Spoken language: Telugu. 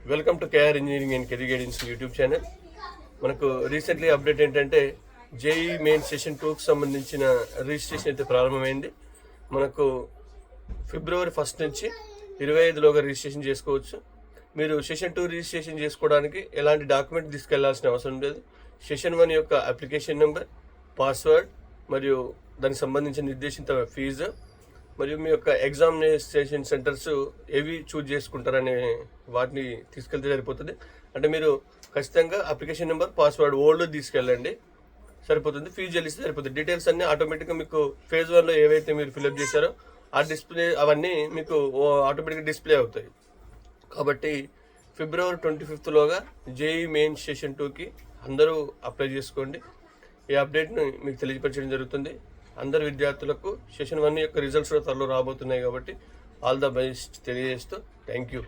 Welcome to KR engineering and career guidance YouTube channel. మనకు రీసెంట్లీ అప్డేట్ ఏంటంటే జేఈ మెయిన్ సెషన్ 2కి సంబంధించిన రిజిస్ట్రేషన్ అయితే ప్రారంభమైంది. మనకు ఫిబ్రవరి 1 నుంచి 25లోగా రిజిస్ట్రేషన్ చేసుకోవచ్చు. మీరు సెషన్ 2 రిజిస్ట్రేషన్ చేసుకోవడానికి ఎలాంటి డాక్యుమెంట్ తీసుకెళ్లాల్సిన అవసరం లేదు. సెషన్ 1 యొక్క అప్లికేషన్ నెంబర్, పాస్వర్డ్ మరియు దానికి సంబంధించిన నిర్దేశిత ఫీజు మరియు మీ యొక్క ఎగ్జామినేషన్ సెంటర్స్ ఏవి చూజ్ చేసుకుంటారనే వాటిని తీసుకెళ్తే సరిపోతుంది. అంటే మీరు ఖచ్చితంగా అప్లికేషన్ నెంబర్, పాస్వర్డ్ ఓల్డ్ తీసుకెళ్ళండి, సరిపోతుంది. ఫీజు చెల్లిస్తే సరిపోతుంది. డీటెయిల్స్ అన్నీ ఆటోమేటిక్గా మీకు ఫేజ్ 1లో ఏవైతే మీరు ఫిల్అప్ చేశారో ఆ డిస్ప్లే అవన్నీ మీకు ఆటోమేటిక్గా డిస్ప్లే అవుతాయి. కాబట్టి ఫిబ్రవరి 25లోగా జేఈ మెయిన్ సెషన్ 2కి అందరూ అప్లై చేసుకోండి. ఈ అప్డేట్ని మీకు తెలియపరచడం జరుగుతుంది. అందరు విద్యార్థులకు సెషన్ 1 యొక్క రిజల్ట్స్ త్వరలో రాబోతున్నాయి కాబట్టి ఆల్ ద బెస్ట్ తెలియజేస్తూ థ్యాంక్ యూ.